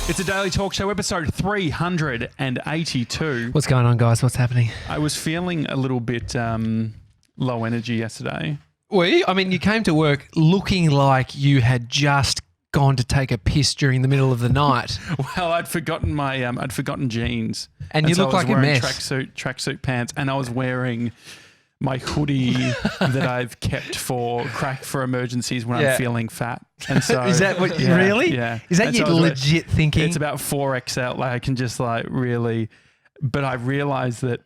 It's a Daily Talk Show, episode 382. What's going on, guys? What's happening? I was feeling a little bit low energy yesterday. I mean, you came to work looking like you had just gone to take a piss during the middle of the night. Well, I'd forgotten my jeans, and you so look like a mess. Tracksuit pants, and I was wearing my hoodie that I've kept for emergencies when I'm feeling fat. And so is that what really? Yeah. Is that your legit thinking? It's about 4XL. Like I can just really, but I realized that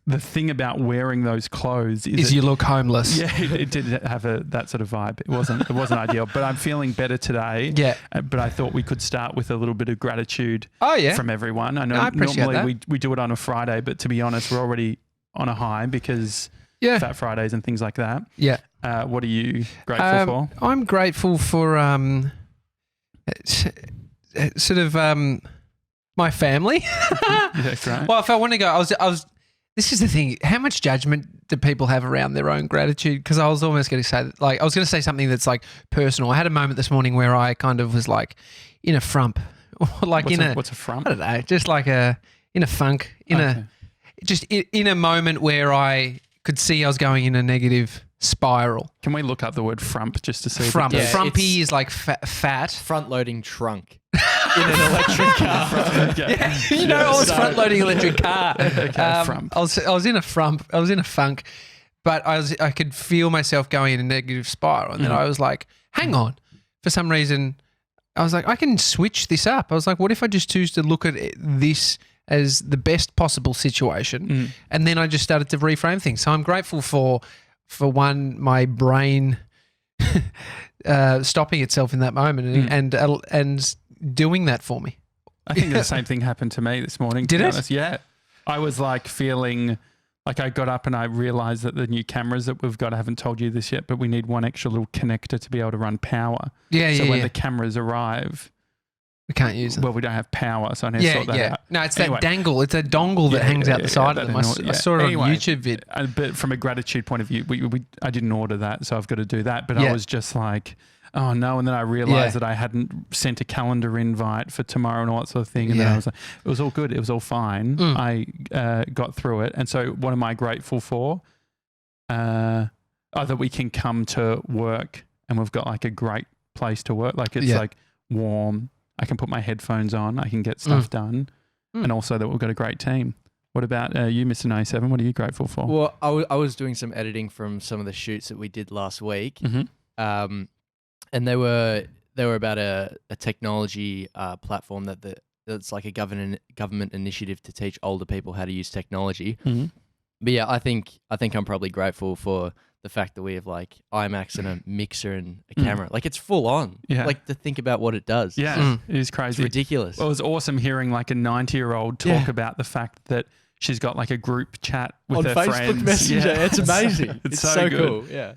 the thing about wearing those clothes is you look homeless. Yeah, it did have that sort of vibe. It wasn't ideal, but I'm feeling better today. Yeah. But I thought we could start with a little bit of gratitude. From everyone. I know I appreciate normally that. we do it on a Friday, but to be honest, we're already on a high because Fat Fridays and things like that. Yeah. What are you grateful for? I'm grateful for my family. Yeah, great. Well, if I want to go, I was. This is the thing. How much judgment do people have around their own gratitude? Because I was almost going to say, I was going to say something that's like personal. I had a moment this morning where I kind of was like in a frump, what's a frump? I don't know, just like in a funk, in a moment where I could see I was going in a negative spiral. Can we look up the word frump just to see? Frump. Frumpy is like fat. Front-loading trunk in an electric car. Yeah, I was front-loading electric car. Frump. I was in a frump. I was in a funk, but I could feel myself going in a negative spiral. And then I was like, hang on. For some reason, I was like, I can switch this up. I was like, what if I just choose to look at this as the best possible situation? And then I just started to reframe things. So I'm grateful for one, my brain stopping itself in that moment and doing that for me. I think the same thing happened to me this morning. Did it? Honest. Yeah. I was like feeling like I got up and I realized that the new cameras that we've got, I haven't told you this yet, but we need one extra little connector to be able to run power. So when the cameras arrive, we can't use them. Well, we don't have power, so I need to sort that out. No, it's that dangle. It's a dongle that hangs out the side of them. I saw it on YouTube vid. But from a gratitude point of view, I didn't order that, so I've got to do that. But I was just like, oh no. And then I realized that I hadn't sent a calendar invite for tomorrow and all that sort of thing. And then I was like, it was all good. It was all fine. I got through it. And so what am I grateful for? That we can come to work and we've got like a great place to work. Like it's like warm. I can put my headphones on. I can get stuff done. And also that we've got a great team. What about you, Mr. 97? What are you grateful for? Well, I was doing some editing from some of the shoots that we did last week. And they were about a technology platform that's like a government initiative to teach older people how to use technology. But yeah, I think I'm probably grateful for the fact that we have like IMAX and a mixer and a camera. Like it's full on. Yeah. Like to think about what it does. Yeah, it is crazy. It's ridiculous. Well, it was awesome hearing like a 90-year-old talk about the fact that she's got like a group chat with her Facebook friends. Messenger. Yeah. It's amazing. It's so good. cool. Yeah.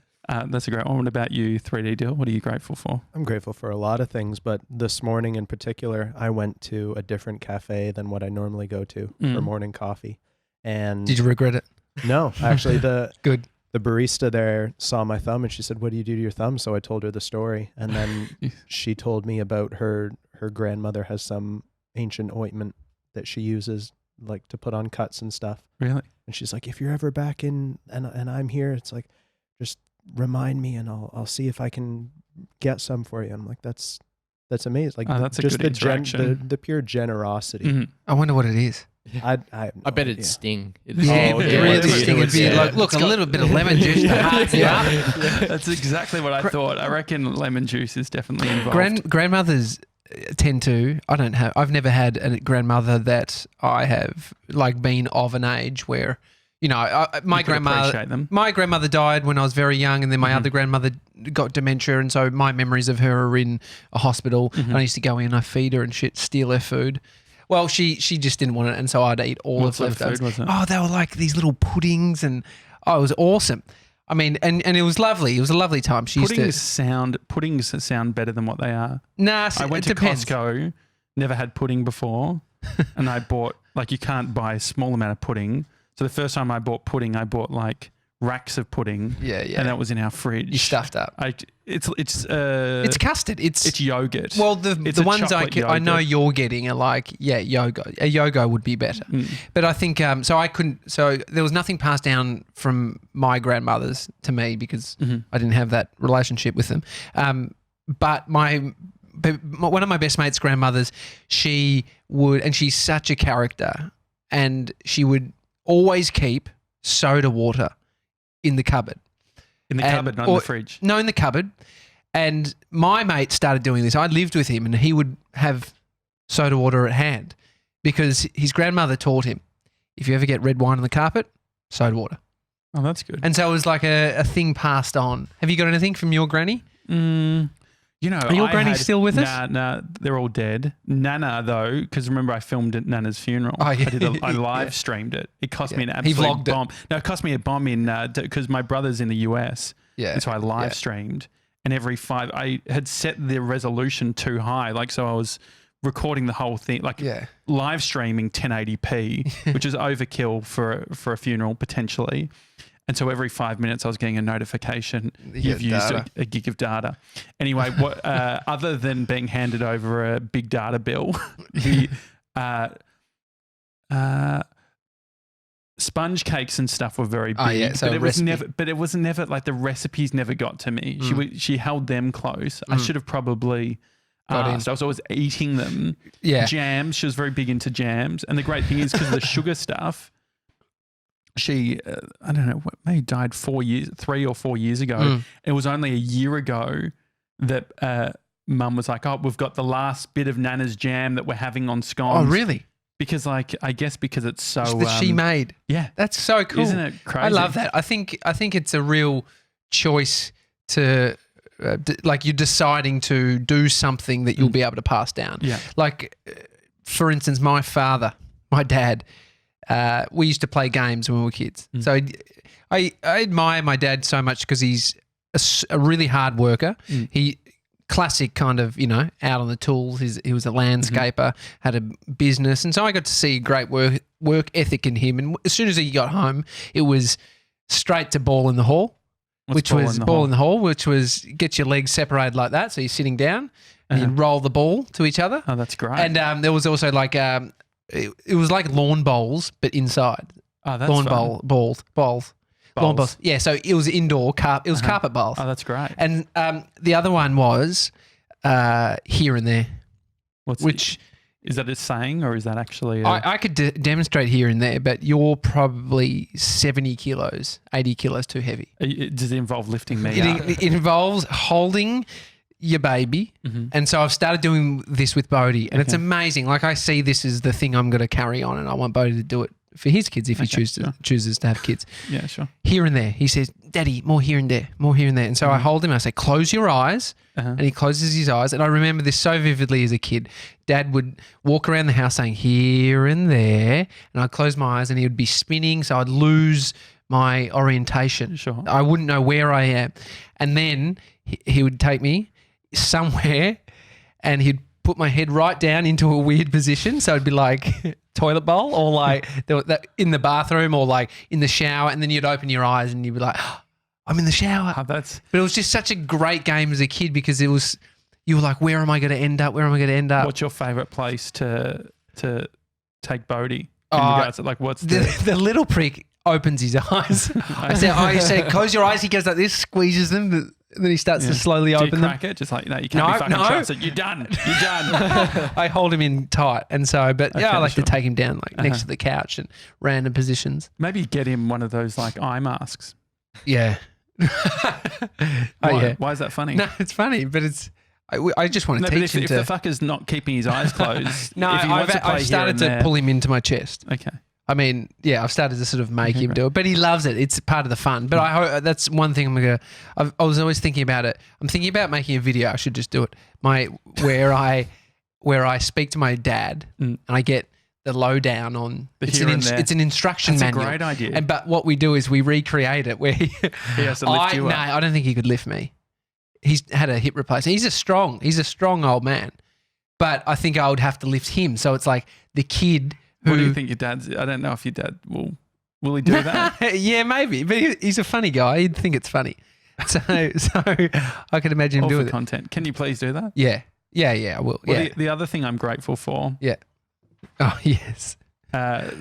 That's a great one. What about you, 3D Deal? What are you grateful for? I'm grateful for a lot of things, but this morning in particular, I went to a different cafe than what I normally go to for morning coffee. And did you regret it? No, actually Good. The barista there saw my thumb and she said, "What do you do to your thumb?" So I told her the story. And then she told me about her grandmother has some ancient ointment that she uses like to put on cuts and stuff. Really? And she's like, if you're ever back in and I'm here, it's like, just remind me and I'll see if I can get some for you. I'm like, that's amazing. Like that's a just good interaction. the pure generosity. I wonder what it is. I bet it'd sting. It'd really sting. It'd be like, look, a little bit of lemon juice to hearten you up. That's exactly what I thought. I reckon lemon juice is definitely involved. Grandmothers tend to. I've never had a grandmother that I have like been of an age where, my grandmother died when I was very young, and then my other grandmother got dementia, and so my memories of her are in a hospital. And I used to go in, I feed her and shit, steal her food. Well, she just didn't want it, and so I'd eat all of leftovers. What food was it? Oh, they were like these little puddings, and it was awesome. I mean, and it was lovely. It was a lovely time. Puddings sound better than what they are. Nah, I went to Costco, never had pudding before, and I bought, like, you can't buy a small amount of pudding. So the first time I bought pudding, I bought like racks of pudding. Yeah. And that was in our fridge. You stuffed up. It's custard. It's yogurt. Well, the ones I know you're getting are like, yogurt. A yogurt would be better. But I think so there was nothing passed down from my grandmothers to me because I didn't have that relationship with them. But one of my best mates' grandmothers, she's such a character, and she would always keep soda water in the cupboard. In the cupboard, not in the fridge? No, in the cupboard. And my mate started doing this. I lived with him, and he would have soda water at hand because his grandmother taught him, if you ever get red wine on the carpet, soda water. Oh, that's good. And so it was like a thing passed on. Have you got anything from your granny? Are your granny still with us? Nah, they're all dead. Nana, though, because remember I filmed at Nana's funeral. Oh, yeah. I live streamed it. It cost me an absolute bomb. No, it cost me a bomb because my brother's in the US. Yeah. And so I live streamed. And I had set the resolution too high. So I was recording the whole thing, live streaming 1080p, which is overkill for a funeral potentially. And so every 5 minutes I was getting a notification, you've used a gig of data. Anyway, what other than being handed over a big data bill, the sponge cakes and stuff were very big. Oh, yeah, so it was never like the recipes never got to me. She held them close. I should have probably asked. I was always eating them. Yeah. Jams, she was very big into jams. And the great thing is because of the sugar stuff, she, I don't know, maybe died 3 or 4 years ago. It was only a year ago that Mum was like, we've got the last bit of Nana's jam that we're having on scones. Oh, really? Because I guess because it's so... that she made. Yeah. That's so cool. Isn't it crazy? I love that. I think it's a real choice to... you're deciding to do something that you'll be able to pass down. Yeah. For instance, my dad... we used to play games when we were kids. So I admire my dad so much because he's a really hard worker. He classic kind of, out on the tools. He was a landscaper, had a business. And so I got to see great work ethic in him. And as soon as he got home, it was straight to ball in the hall, which was get your legs separated like that. So you're sitting down and you roll the ball to each other. Oh, that's great. And there was also it was like lawn bowls, but inside. Oh, that's fun. Balls. Lawn bowls. Yeah, so it was indoor. It was carpet bowls. Oh, that's great. And the other one was here and there. Is that a saying or is that actually? I could demonstrate here and there, but you're probably 70 kilos, 80 kilos too heavy. Does it involve lifting me up? It involves holding your baby. And so I've started doing this with Bodhi and it's amazing. I see this as the thing I'm going to carry on and I want Bodhi to do it for his kids if he chooses to have kids. Yeah, sure. Here and there. He says, Daddy, more here and there, more here and there. And so I hold him and I say, close your eyes. And he closes his eyes. And I remember this so vividly as a kid. Dad would walk around the house saying here and there. And I'd close my eyes and he would be spinning. So I'd lose my orientation. Sure. I wouldn't know where I am. And then he would take me somewhere and he'd put my head right down into a weird position. So it'd be like toilet bowl or in the bathroom or in the shower. And then you'd open your eyes and you'd be like, I'm in the shower. But it was just such a great game as a kid because you were like, where am I going to end up? Where am I going to end up? What's your favourite place to take Bodhi? What's the little prick opens his eyes. I say, close your eyes. He goes like this, squeezes them. And then he starts to slowly open them. Crack it? Just you can't be fucking trusted. You're done. You're done. I hold him in tight. And so, I like to take him down next to the couch and random positions. Maybe get him one of those eye masks. Yeah. Why is that funny? No, it's funny, but it's... I just want to teach him if the fucker's not keeping his eyes closed... No, I've started to pull him into my chest. Okay. I mean, I've started to sort of make him do it, but he loves it. It's part of the fun. But I hope that's one thing I was always thinking about it. I'm thinking about making a video. I should just do it. Where I speak to my dad and I get the lowdown on it's an instruction manual. That's a great idea. But what we do is we recreate it where he has to lift you up. No, I don't think he could lift me. He's had a hip replacement. He's a strong old man. But I think I would have to lift him. So it's like the kid. What do you think your dad's? I don't know if your dad will Will he do that? Yeah, maybe. But he's a funny guy. He'd think it's funny. So I can imagine him All doing for it. content. Can you please do that? Yeah, I will. Well, Yeah. the other thing I'm grateful for. Yeah. Oh, yes.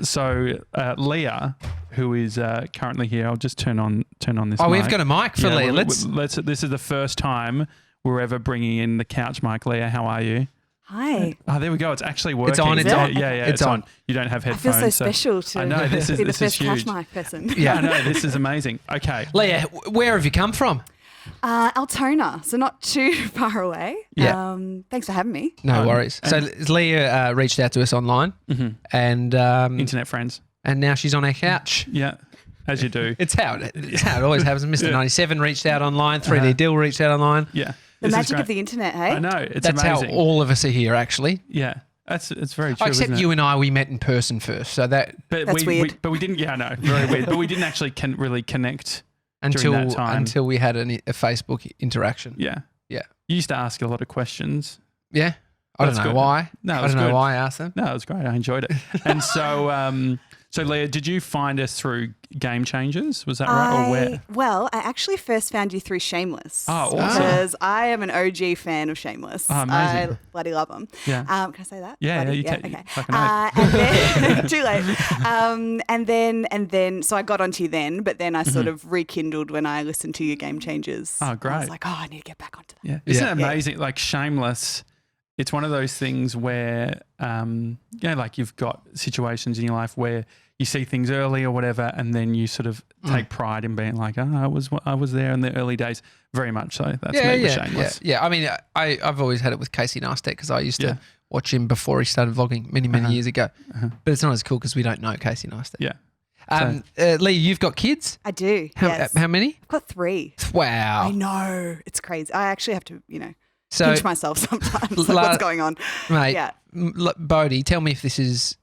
So Leah, who is currently here, I'll just turn on this. Oh, mic. we've got a mic for Leah. Let's. This is the first time we're ever bringing in the couch mic. Leah, how are you? Hi. Oh, there we go. It's actually working. It's on. It's on. Yeah, It's on. You don't have I headphones. feel so special to I know this is be the this is first couch huge. mic person. Yeah. I know this is amazing. Okay, Leah, where have you come from? Altona, so not too far away. Yeah. Thanks for having me. No worries. So Leah reached out to us online, and internet friends. and now she's on our couch. Yeah, as you do. It's how it always happens. Mr. 97 reached out online. 3D Dill reached out online. Yeah, The magic of the internet, hey? I know it's That's amazing. how all of us are here, actually. Yeah, it's very true. Except isn't it? you and I, we met in person first, so that That's weird. But we didn't. Yeah, I know, very weird. But we didn't actually really connect during that time. until we had a Facebook interaction. Yeah, Yeah. You used to ask a lot of questions. Yeah. I don't That's know good. why. No, it I was don't know good. why I asked them. No, it was great. I enjoyed it. And so Leah, did you find us through Game Changers? Was that right, or where? Well, I actually first found you through Shameless. Oh, awesome. Because I am an OG fan of Shameless. Oh, amazing. I bloody love them. Yeah. Can I say that? Yeah, Bloody? you can. Okay. Fucking oath. And then, too late. And then, so I got onto you then, but then I sort of rekindled when I listened to your Game Changers. Oh, great. I was like, I need to get back onto that. Yeah. Isn't it Yeah. amazing? Like Shameless, it's one of those things where, like you've got situations in your life where you see things early or whatever, and then you sort of take pride in being like, oh, I was there in the early days. Very much so. That's me with Shameless. Yeah. I mean, I've always had it with Casey Neistat because I used to watch him before he started vlogging many years ago. But it's not as cool because we don't know Casey Neistat. Yeah. Lee, you've got kids? I do. How many? I've got 3. Wow. I know. It's crazy. I actually have to, So, pinch myself sometimes. Like, what's going on? mate, Yeah. Bodie, tell me if this is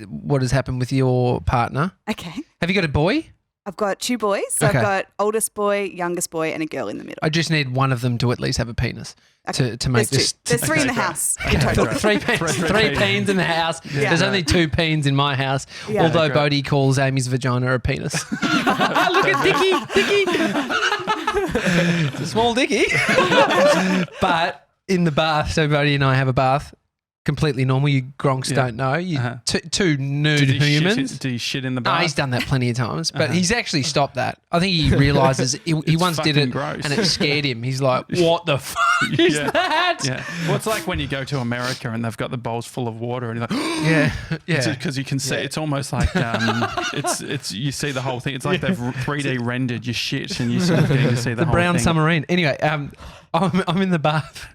what has happened with your partner. Okay. Have you got a boy? I've got 2 boys. So Okay. I've got oldest boy, youngest boy, and a girl in the middle. I just need one of them to at least have a penis to make There's this. 2. There's 3 in the great. house. In total. Three peens in the house. Yeah. There's only 2 peens in my house. Yeah. Although Great. Bodie calls Amy's vagina a penis. Look at Dickie. It's a small Dickie. But in the bath, so Bodie and I have a bath. Completely normal. You gronks don't know. You two nude humans. Do you shit in the No, bath? he's done that plenty of times, but he's actually stopped that. I think he realizes he once did fucking it gross. and it scared him. He's like, "What the fuck is Yeah. that?" Yeah. Well, it's like when you go to America and they've got the bowls full of water and you're like, Yeah. because you can see it's almost like it's you see the whole thing. It's like they've 3D rendered your shit and you're sort of getting to see the whole brown thing. submarine. Anyway, I'm in the bath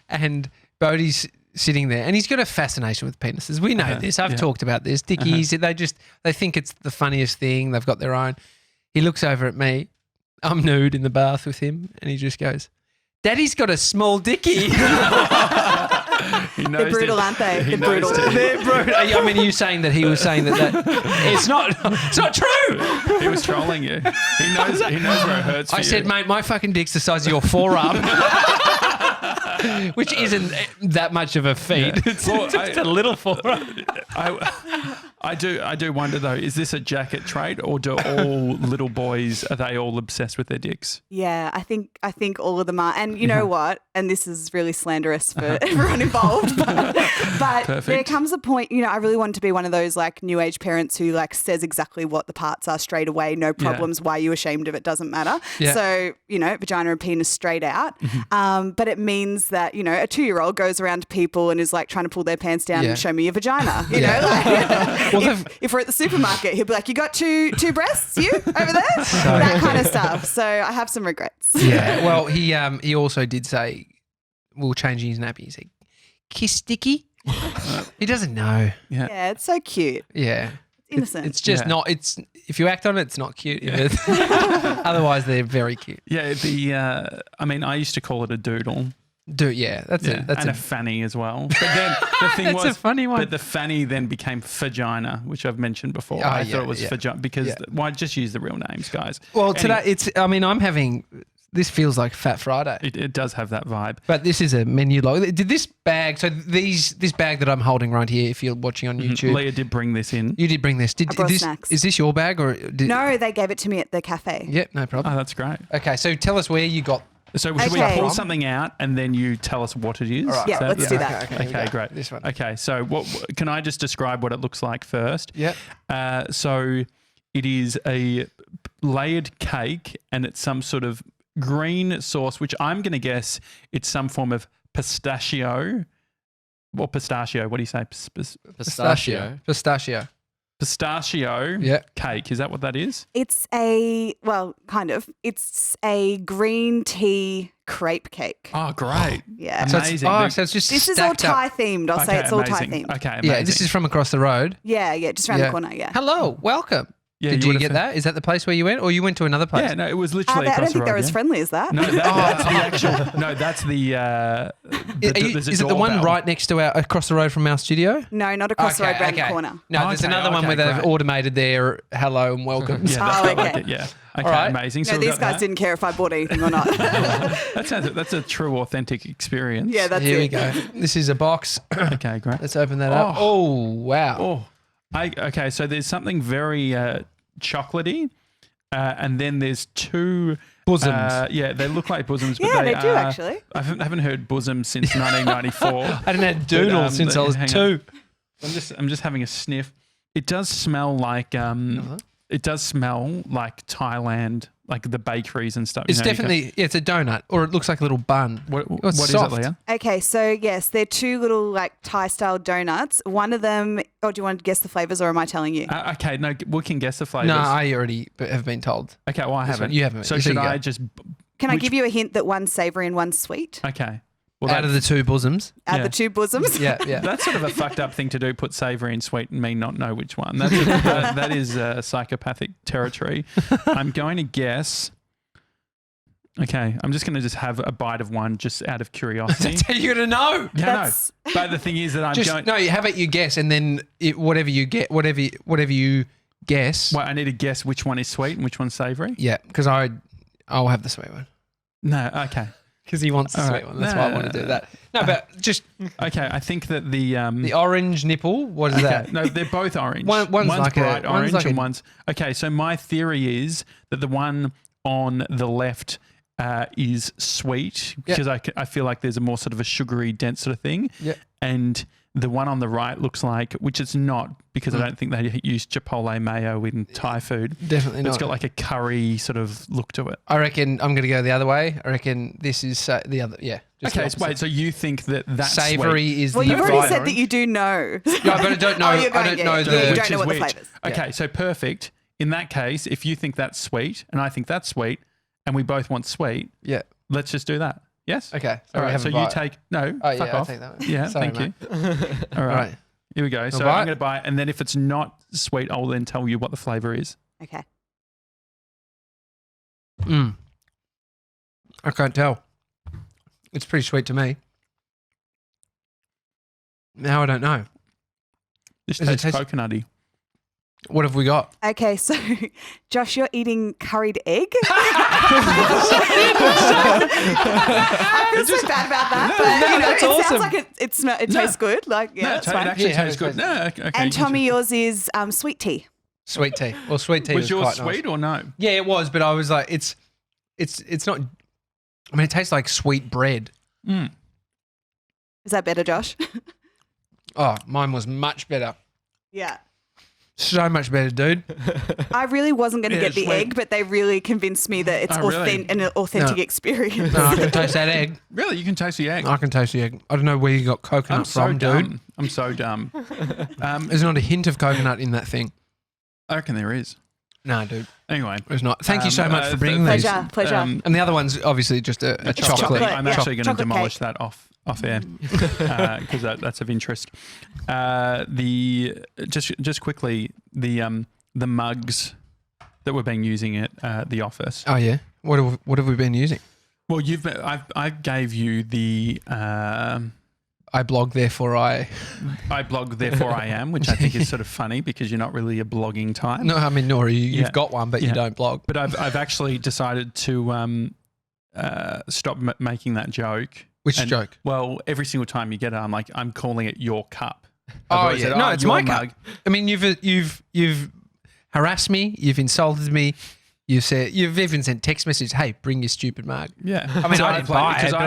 and Bodie's sitting there and he's got a fascination with penises. We know this. I've talked about this. Dickies, they think it's the funniest thing. They've got their own. He looks over at me. I'm nude in the bath with him and he just goes, "Daddy's got a small dickie." They're brutal, aren't they? They're brutal. They're brutal. I mean, are you saying that he was saying that it's not true? He was trolling you. He knows where it hurts for I you. said, mate, my fucking dick's the size of your forearm. Which isn't that much of a feat. Yeah. It's Well, just a little forearm. I do wonder though, is this a Jacket trait or do all little boys, are they all obsessed with their dicks? Yeah, I think all of them are. And you know what? And this is really slanderous for everyone involved. But there comes a point, I really want to be one of those like new age parents who like says exactly what the parts are straight away, no problems. Why are you ashamed of it? Doesn't matter. Yeah. So, vagina and penis straight out. But it means that, a 2-year-old goes around to people and is like trying to pull their pants down and show me your vagina. You know, like if we're at the supermarket, he'll be like, "You got two breasts, you over there?" That kind of stuff. So I have some regrets. Yeah. Well, he also did say, we'll change his nappy. He said, "Kiss Dickie." He doesn't know. Yeah. Yeah, it's so cute. Yeah. Innocent. It's just not. It's if you act on it, it's not cute. Otherwise, they're very cute. Yeah. I used to call it a doodle. That's it. That's and a fanny as well. But then the thing That's was, a funny one. But the fanny then became vagina, which I've mentioned before. I thought it was vagina because why just use the real names, guys? Well, today I'm having This feels like Fat Friday. It does have that vibe. But this is a menu log. Did this bag? So this bag that I'm holding right here, if you're watching on YouTube, Leah did bring this in. You did bring this. I brought snacks. Is this your bag or? No, they gave it to me at the cafe. Yep, no problem. Oh, that's great. Okay, so tell us where you got. So should we pull something out and then you tell us what it is? Right. Yeah, let's do that. Okay, great. This one. Okay, so what can I just describe what it looks like first? Yep. So it is a layered cake and it's some sort of green sauce, which I'm going to guess it's some form of pistachio. Or pistachio. What do you say? Pistachio. Pistachio cake. Is that what that is? It's kind of. It's a green tea crepe cake. Oh, great. Yeah. Amazing. So it's just this is all Thai themed. I'll say it's all Thai themed. Okay, amazing. Yeah, this is from across the road. Yeah, just around the corner, yeah. Hello, welcome. Yeah, Did you get that? Is that the place where you went or you went to another place? Yeah, no, it was literally across the road. I don't think they're as friendly as that. No, that's the actual. No, that's the. Is it the one right next to across the road from our studio? No, not across the road, around the corner. No, there's another one where they've automated their hello and welcome. Okay. Yeah. Okay, amazing. So these guys didn't care if I bought anything or not. That's a true, authentic experience. Yeah, that's Here we go. This is a box. Okay, great. Let's open that up. Oh, wow. Okay, so there's something very chocolatey, and then there's two bosoms. They look like bosoms. Yeah, but they do actually. I haven't heard bosom since 1994. I haven't had doodle since I was 2. I'm just having a sniff. It does smell like It does smell like Thailand, like the bakeries and stuff. It's definitely, it's a donut, or it looks like a little bun. What is it, Leah? Okay, so yes, they're two little like Thai-style donuts. One of them, do you want to guess the flavors or am I telling you? Okay, no, we can guess the flavors. No, I already have been told. Okay, well, I haven't. You haven't. So should I just... Can I give you a hint that one's savoury and one's sweet? Okay. Well, out of the two bosoms. Out of the two bosoms. Yeah. That's sort of a fucked up thing to do. Put savoury and sweet and me not know which one. That is psychopathic territory. I'm going to guess. Okay, I'm just going to have a bite of one just out of curiosity. That's how you're going to know. Yeah, no. But the thing is that No, how about you guess and then whatever you guess. Well, I need to guess which one is sweet and which one's savoury. Yeah, because I'll have the sweet one. No, okay. Because he wants the sweet one. That's why I want to do that. No, but just... Okay, I think that the orange nipple, what is that? No, they're both orange. One's like bright orange and one's... Okay, so my theory is that the one on the left is sweet because I feel like there's a more sort of a sugary, dense sort of thing. Yeah. And the one on the right looks like, which it's not because I don't think they use chipotle mayo in Thai food. Definitely not. It's got like a curry sort of look to it. I reckon I'm going to go the other way. I reckon this is the other, Okay, wait, so you think that's savoury sweet. is well, the you've already said that you do know. No, but I don't know. I don't know you don't know what the flavours. Okay, so perfect. In that case, if you think that's sweet and I think that's sweet and we both want sweet, let's just do that. Yes? Okay. All right, so you take... No, fuck off. I'll take that one. Yeah, Sorry, thank you. All right. Here we go. So I'm going to buy it, and then if it's not sweet, I'll then tell you what the flavour is. Okay. I can't tell. It's pretty sweet to me. Now I don't know. This tastes coconutty. What have we got? Okay, so Josh, you're eating curried egg. I feel so bad about that, but it sounds like it tastes good. Like, it's fine. It actually tastes good. No, okay. And Tommy, yours is sweet tea. Sweet tea. Well, sweet tea was yours quite sweet nice. or no? Yeah, it was, but I was like, it's not. I mean, it tastes like sweet bread. Is that better, Josh? Oh, mine was much better. Yeah. So much better, dude. I really wasn't going to get the egg, but they really convinced me that it's an authentic experience. No, I can taste that egg. Really? You can taste the egg? I can taste the egg. I don't know where you got coconut from, dude. I'm so dumb. There's not a hint of coconut in that thing. I reckon there is. No, dude. Anyway. There's not. Thank you so much for bringing these. Pleasure. And the other one's obviously just a chocolate. I'm actually going to demolish that off air because that's of interest. Just quickly, the mugs that we've been using at the office. Oh yeah, what have we been using? Well, I gave you the. I blog, therefore I blog, therefore I am, which I think is sort of funny because you're not really a blogging type. No, I mean, nor you. You've got one, but you don't blog. But I've actually decided to stop making that joke. Which joke? Well, every single time you get it, I'm calling it your cup. Oh yeah, no, it's my mug. I mean, you've harassed me, you've insulted me. You've even sent text messages. Hey, bring your stupid mug. Yeah. I mean, I didn't buy it, but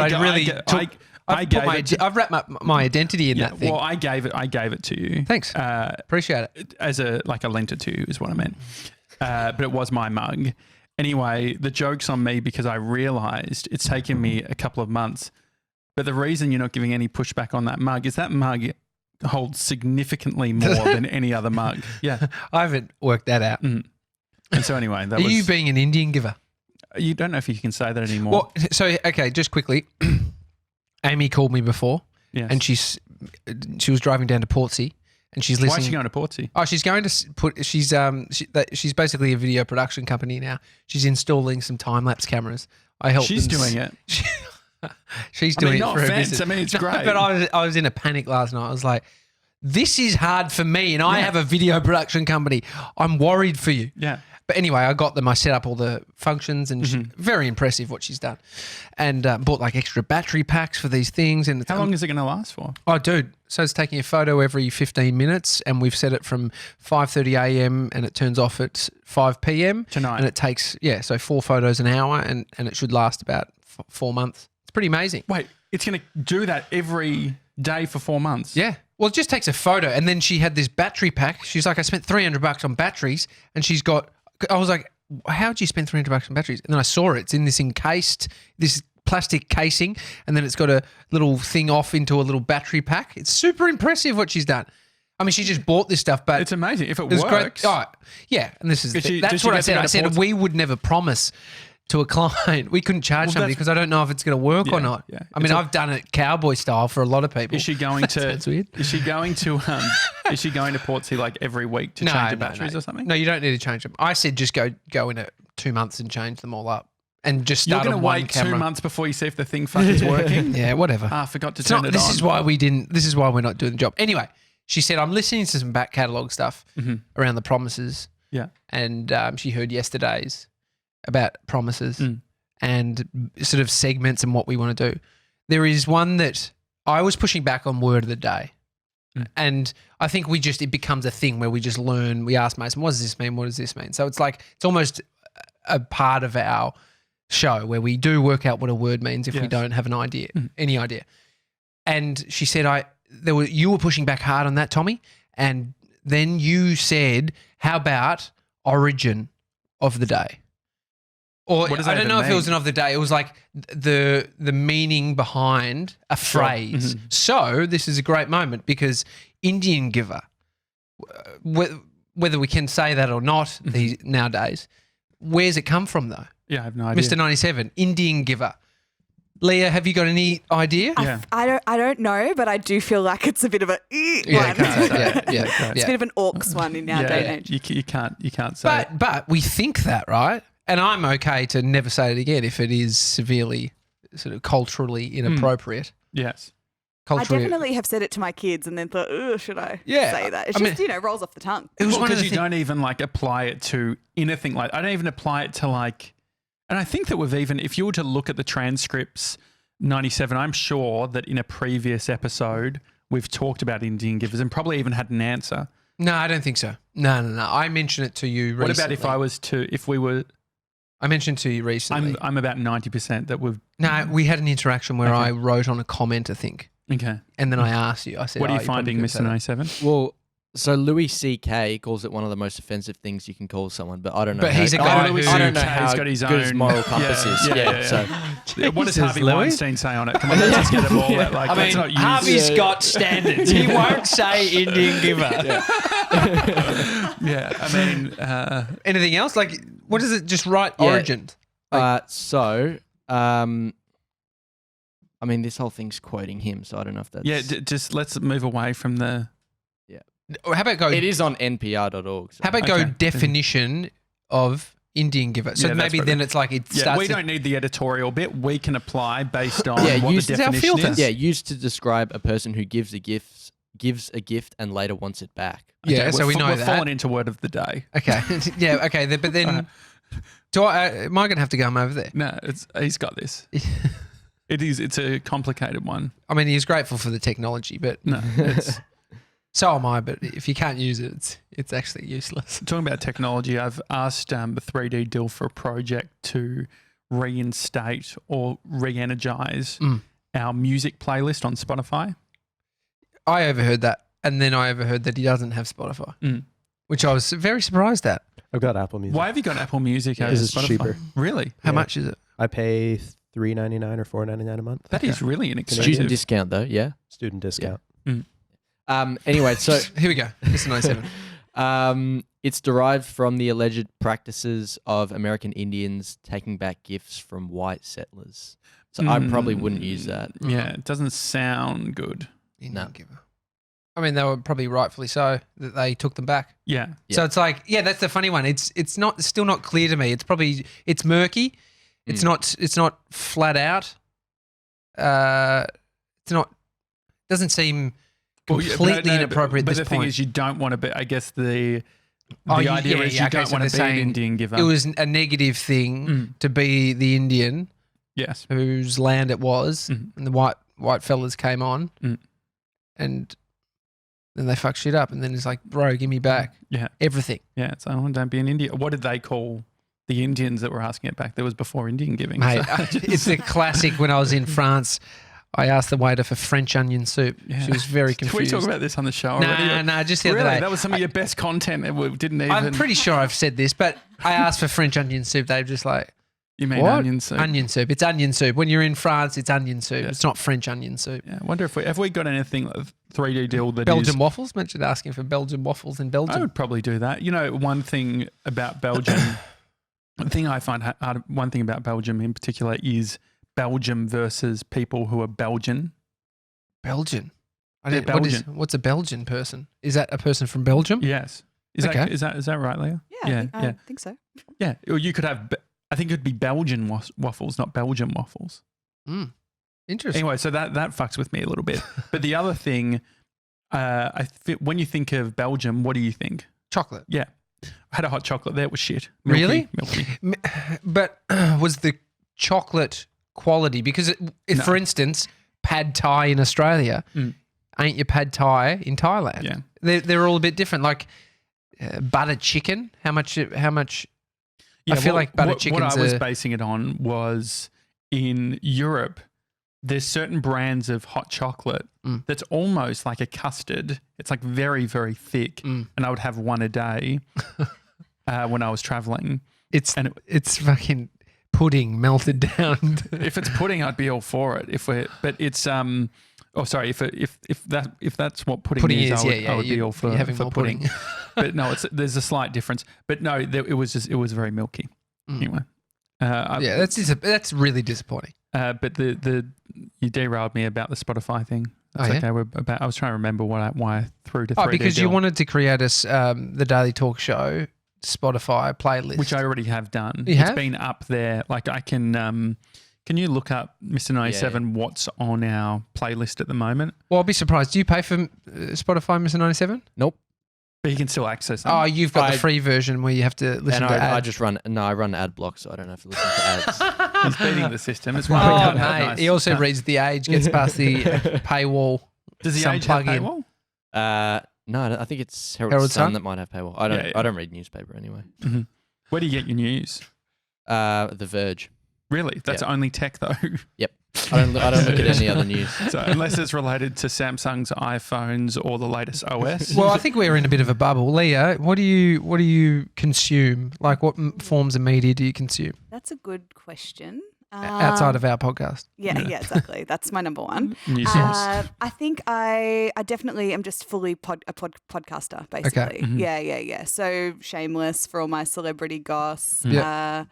I've wrapped my identity in that thing. Well, I gave it to you. Thanks. Appreciate it. As I lent it to you is what I meant. But it was my mug. Anyway, the joke's on me because I realised it's taken me a couple of months. But the reason you're not giving any pushback on that mug is that mug holds significantly more than any other mug. Yeah. I haven't worked that out. Mm. And so anyway, Are you being an Indian giver? You don't know if you can say that anymore. Well, so, okay, just quickly. Amy called me before, and she was driving down to Portsea, and she's listening. Why is she going to Portsea? Oh, she's going to she's basically a video production company now. She's installing some time lapse cameras. I helped. She's doing it. She's doing it for her business. I mean, it's great. But I was in a panic last night. I was like, this is hard for me, and I have a video production company. I'm worried for you. Yeah. But anyway, I got them. I set up all the functions, and very impressive what she's done. And bought like extra battery packs for these things. And how long is it going to last for? Oh, dude. So it's taking a photo every 15 minutes, and we've set it from 5:30 a.m. and it turns off at 5 p.m. tonight. And it takes 4 photos an hour, and it should last about 4 months. It's pretty amazing. Wait, it's going to do that every day for 4 months? Yeah. Well, it just takes a photo, and then she had this battery pack. She's like, I spent $300 on batteries, and she's got. I was like, how'd you spend $300 on batteries? And then I saw it. It's in this plastic casing, and then it's got a little thing off into a little battery pack. It's super impressive what she's done. I mean, she just bought this stuff, but it's amazing if it works. Works. Oh, yeah, and that's what I said. I said we would never promise to a client. We couldn't charge something because I don't know if it's going to work or not. Yeah. I mean, I've done it cowboy style for a lot of people. Is she going to? That's weird. Is she going to? Is she going to Portsea like every week to change the batteries or something? No, you don't need to change them. I said just go in it 2 months and change them all up, and just start. You're going to wait 2 months before you see if the thing fucking working. Yeah, whatever. I forgot to turn it on. This is why we didn't. This is why we're not doing the job. Anyway, she said I'm listening to some back catalogue stuff around the promises. Yeah, and she heard yesterday's about promises. And sort of segments and what we want to do. There is one that I was pushing back on word of the day. And I think it becomes a thing where we just learn, we ask Mason, what does this mean? What does this mean? So it's like, it's almost a part of our show where we do work out what a word means if we don't have an idea, any idea. And she said, you were pushing back hard on that, Tommy. And then you said, how about origin of the day? Or I don't know if it was an of the day. It was like the meaning behind a phrase. So this is a great moment because Indian giver, whether we can say that or not nowadays, where's it come from though? Yeah, I have no idea. Mr. 97, Indian giver. Leah, have you got any idea? Yeah. I don't know, but I do feel like it's a bit of a one. It's a bit of an orcs one in our day and age. You can't say it. But we think that, right? And I'm okay to never say it again if it is severely sort of culturally inappropriate. Yes. I definitely have said it to my kids and then thought, should I say that? It's just, rolls off the tongue. It was because you don't even apply it to anything I don't even apply it to and I think that if you were to look at the transcripts, 97, I'm sure that in a previous episode, we've talked about Indian givers and probably even had an answer. No, I don't think so. No. I mentioned it to you recently. What about if we were... I mentioned to you recently. I'm about 90% that we've... No, we had an interaction where I wrote on a comment, I think. Okay. And then I asked you, I said... What are you finding, Mr. 97? Well, so Louis C.K. calls it one of the most offensive things you can call someone, but I don't know. But he's a guy who... I don't know how he's got his good own... his moral compass is. So, what does Harvey Weinstein say on it? Come on, let's just get it all out. Let's not use... Harvey's got standards. He won't say Indian giver. I mean... anything else? What is it? Just write origin. I mean, this whole thing's quoting him, so I don't know if that's... Yeah, just let's move away from the... Yeah. How about go... It is on npr.org. So. How about go definition of Indian giver? So maybe then it's like it starts... we don't need the editorial bit. We can apply based on what the definition is. Yeah, used to describe a person who gives a gift and later wants it back. Yeah, so we know that. We're falling into word of the day. Okay. Yeah, okay. But then... Am I going to have to go over there? No, he's got this. It's a complicated one. I mean, he's grateful for the technology, but no, it's so am I. But if you can't use it, it's actually useless. Talking about technology, I've asked the 3D Deal for a project to reinstate or re-energize our music playlist on Spotify. I overheard that, and then I overheard that he doesn't have Spotify, which I was very surprised at. I've got Apple Music. Why have you got Apple Music over Because it's Spotify? cheaper. Really? How much is it? I pay $3.99 or $4.99 a month. That is really inexpensive. Student discount though, yeah. Student discount. Anyway, so Here we go. Mr. 97. it's derived from the alleged practices of American Indians taking back gifts from white settlers. So I probably wouldn't use that. Yeah, it doesn't sound good. No. I mean, they were probably rightfully so that they took them back. Yeah. So it's like, that's the funny one. It's still not clear to me. It's murky. It's not flat out. Doesn't seem completely inappropriate at this point. But the thing is, you don't want to be, I guess the idea is you don't want to be an Indian giver. It was a negative thing to be the Indian, yes, whose land it was, and the white fellas came on, and then they fuck shit up, and then it's like, bro, give me back everything. Yeah, it's don't be an Indian. What did they call the Indians that were asking it back? That was before Indian giving. Mate, it's a classic. When I was in France, I asked the waiter for French onion soup. Yeah. She was very confused. Did we talk about this on the show already? Nah, just the other day. That was some of your best content that we didn't even... I'm pretty sure I've said this, but I asked for French onion soup. They were just like... You mean what? Onion soup? Onion soup. It's onion soup. When you're in France, it's onion soup. Yeah. It's not French onion soup. Yeah, I wonder if have we got anything like 3D Deal that Belgian waffles? Mentioned asking for Belgian waffles in Belgium. I would probably do that. You know, one thing about Belgium... one thing I find hard, one thing about Belgium in particular is Belgium versus people who are Belgian. Belgian? Belgian. What's a Belgian person? Is that a person from Belgium? Yes. Is that right, Leah? Yeah, I think so. Yeah, or you could have... I think it would be Belgian waffles, not Belgian waffles. Interesting. Anyway, so that fucks with me a little bit. But the other thing, when you think of Belgium, what do you think? Chocolate. Yeah. I had a hot chocolate there. It was shit. Milky, really? Milky. But was the chocolate quality? Because if, for instance, pad thai in Australia ain't your pad thai in Thailand. Yeah. They're all a bit different. Like butter chicken, how much Yeah, I feel like butter chicken. What I was basing it on was in Europe, there's certain brands of hot chocolate that's almost like a custard. It's like very, very thick, and I would have one a day when I was traveling. It's fucking pudding melted down. If it's pudding, I'd be all for it. If that's what pudding is, I would be all for pudding. But no, there's a slight difference. But no, it was very milky. Anyway, that's really disappointing. But you derailed me about the Spotify thing. That's okay. I was trying to remember why I threw to 3D because Deal. You wanted to create the Daily Talk Show Spotify playlist, which I already have done. It's been up there. Like I can. Can you look up Mr. 97 what's on our playlist at the moment? Well, I'll be surprised. Do you pay for Spotify, Mr. 97? Nope. But you can still access them. Oh, you've got the free version where you have to listen to ads. I run ad block, so I don't have to listen to ads. He's beating the system. It's why we can't have nice. He also reads the age, gets past the paywall. Does the age have paywall? No, I think it's Herald Sun that might have paywall. I don't read newspaper anyway. Mm-hmm. Where do you get your news? The Verge. Really? That's only tech though. Yep. I don't look at any other news. So unless it's related to Samsung's iPhones or the latest OS. Well, I think we're in a bit of a bubble. Leah, what do you consume? Like what forms of media do you consume? That's a good question. Outside of our podcast. Yeah, exactly. That's my number one. News source. I think I definitely am just fully a podcaster, basically. Okay. Mm-hmm. Yeah. So Shameless for all my celebrity goss. Yeah.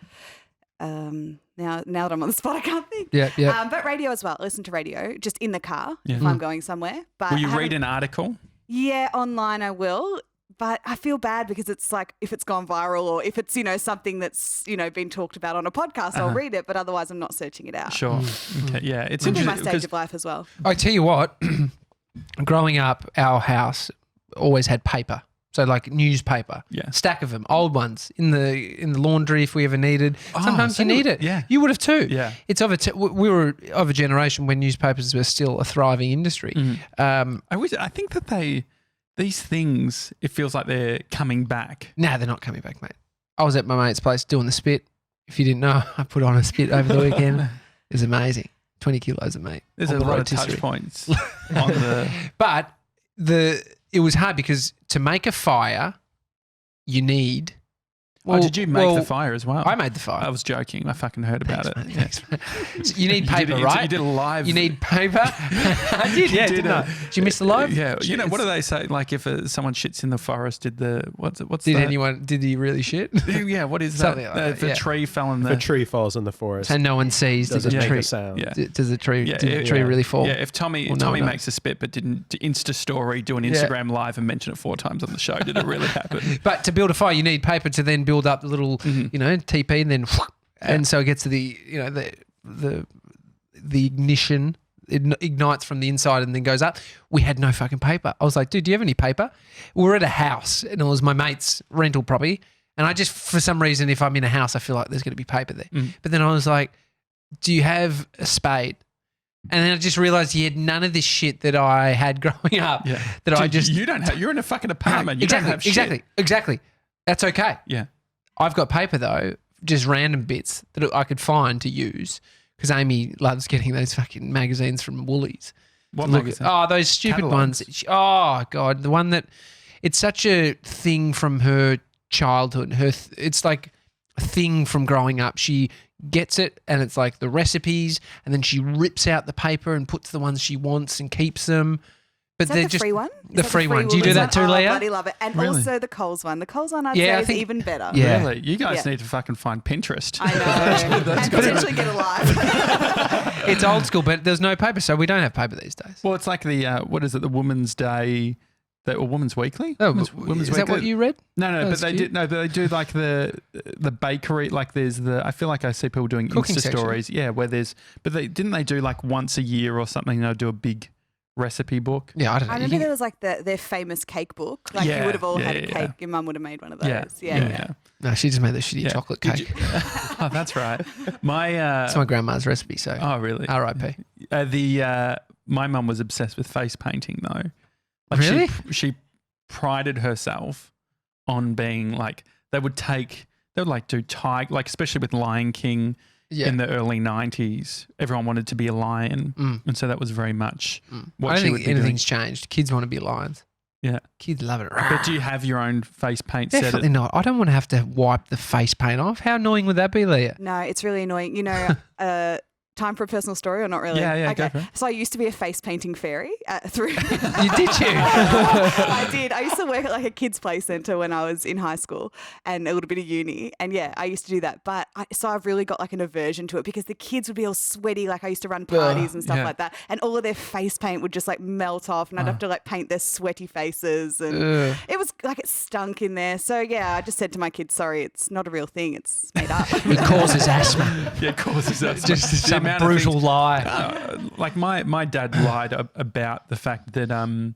Now that I'm on the spot, I can't think. Yeah. But radio as well. I listen to radio just in the car if I'm going somewhere. But will you read an article? Yeah, online I will. But I feel bad because it's like if it's gone viral or if it's, something that's, been talked about on a podcast, I'll read it. But otherwise I'm not searching it out. Sure. Okay. Yeah. It's Could be interesting. my stage of life as well. I tell you what, growing up, our house always had paper. So like newspaper, stack of them, old ones in the laundry if we ever needed. Sometimes you need it. Yeah. You would have too. Yeah. It's we were of a generation when newspapers were still a thriving industry. I think that these things, it feels like they're coming back. No, they're not coming back, mate. I was at my mate's place doing the spit. If you didn't know, I put on a spit over the weekend. It was amazing. 20 kilos of meat. There's a lot of touch points on the... But it was hard because to make a fire, you need... did you make the fire as well? I made the fire. I was joking. I fucking heard about it. Mate, thanks, mate. So you need paper, right? You did a live... You need paper? I did, didn't I? Did you miss the live? Yeah. You know, what do they say? Like if someone shits in the forest, Did he really shit? Yeah, what is that? If a tree fell in the... If a tree falls in the forest. So no one sees, does it make a sound? Yeah. Does the tree really fall? Yeah, if Tommy makes a spit but didn't Insta story, do an Instagram live and mention it 4 times on the show, did it really happen? But to build a fire, you need paper to then build up the little... TP, and then and so it gets to the ignition. It ignites from the inside and then goes up. We had no fucking paper. I was like, dude, do you have any paper? We were at a house and it was my mate's rental property. And I just, for some reason, if I'm in a house, I feel like there's going to be paper there. But then I was like, do you have a spade? And then I just realised he had none of this shit that I had growing up. Yeah. You don't have. You're in a fucking apartment. You don't have shit. Exactly. That's okay. Yeah. I've got paper though, just random bits that I could find to use because Amy loves getting those fucking magazines from Woolies. What magazine? Oh, those stupid ones. Oh God, the one that it's such a thing from her childhood. It's like a thing from growing up. She gets it and it's like the recipes, and then she rips out the paper and puts the ones she wants and keeps them. But they're just free one? The free one. Do you do that too, Leah? I bloody love it. And also the Coles one. The Coles one I'd say is even better. Yeah. Really? You guys need to fucking find Pinterest. I know. And potentially get a live. It's old school, but there's no paper, so we don't have paper these days. Well, it's like the, what is it, the Women's Day, or Women's Weekly? Oh, Women's is Weekly. that what you read? No, but they do like the bakery, like there's I feel like I see people doing cooking Insta section. stories. Yeah, where didn't they do like once a year or something, they'll do a big recipe book? Yeah, I don't know. I remember there was like their famous cake book. Like you would have all had a cake. Your mum would have made one of those. Yeah. No, she just made the shitty chocolate cake. Oh, that's right. It's my grandma's recipe. So. Oh, really? R.I.P. My mum was obsessed with face painting though. Like really? She prided herself on being like they would do tiger, like especially with Lion King. Yeah. In the early 90s, everyone wanted to be a lion. And so that was very much what she would be doing. I don't think anything's changed. Kids want to be lions. Yeah. Kids love it. But do you have your own face paint set? Definitely not. I don't want to have to wipe the face paint off. How annoying would that be, Leah? No, it's really annoying. You know, time for a personal story or not really? Yeah, okay. Go for it. So I used to be a face painting fairy through. Did you? I did. I used to work at like a kids play centre when I was in high school and a little bit of uni. And yeah, I used to do that. But so I've really got like an aversion to it because the kids would be all sweaty. Like I used to run parties and stuff like that. And all of their face paint would just like melt off and I'd have to like paint their sweaty faces. And it was like it stunk in there. So yeah, I just said to my kids, sorry, it's not a real thing. It's made up. It causes asthma. Yeah, it causes asthma. Just some brutal lie. Like my dad lied about the fact that and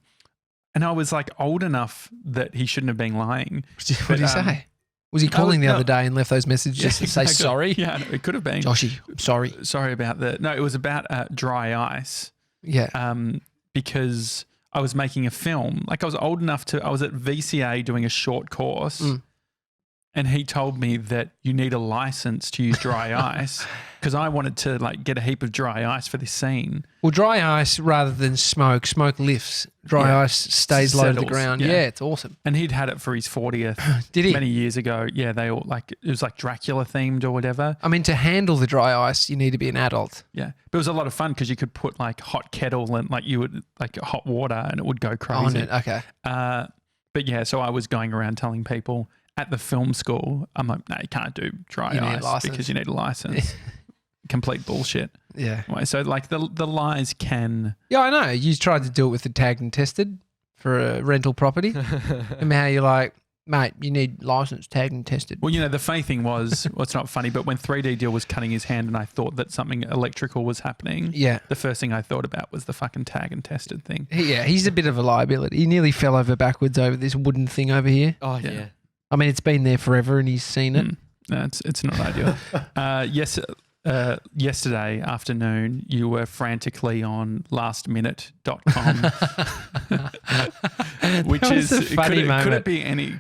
I was like old enough that he shouldn't have been lying. What did he say? Was he calling the other day and left those messages to say sorry? Yeah, no, it could have been. Joshy, I'm sorry. Sorry about that. No, it was about dry ice. Yeah. Because I was making a film. Like I was old enough I was at VCA doing a short course. And he told me that you need a license to use dry ice because I wanted to like get a heap of dry ice for this scene. Well, dry ice rather than smoke lifts. Dry ice stays low to the ground. Yeah, it's awesome. And he'd had it for his 40th. Did he? Many years ago. Yeah, they all like it was like Dracula themed or whatever. I mean, to handle the dry ice, you need to be an adult. Yeah, but it was a lot of fun because you could put like hot kettle and like you would like hot water and it would go crazy. On it, okay. But yeah, so I was going around telling people. At the film school, I'm like, no, you can't do dry ice because you need a license. Complete bullshit. Yeah. So like the lies can... Yeah, I know. You tried to do it with the tagged and tested for a rental property. And how you're like, mate, you need license, tagged and tested. Well, the funny thing was, well, it's not funny, but when 3D Deal was cutting his hand and I thought that something electrical was happening, the first thing I thought about was the fucking tag and tested thing. Yeah, he's a bit of a liability. He nearly fell over backwards over this wooden thing over here. Oh, yeah. I mean, it's been there forever and he's seen it. No, it's not ideal. Yesterday afternoon, you were frantically on lastminute.com, which is a funny moment.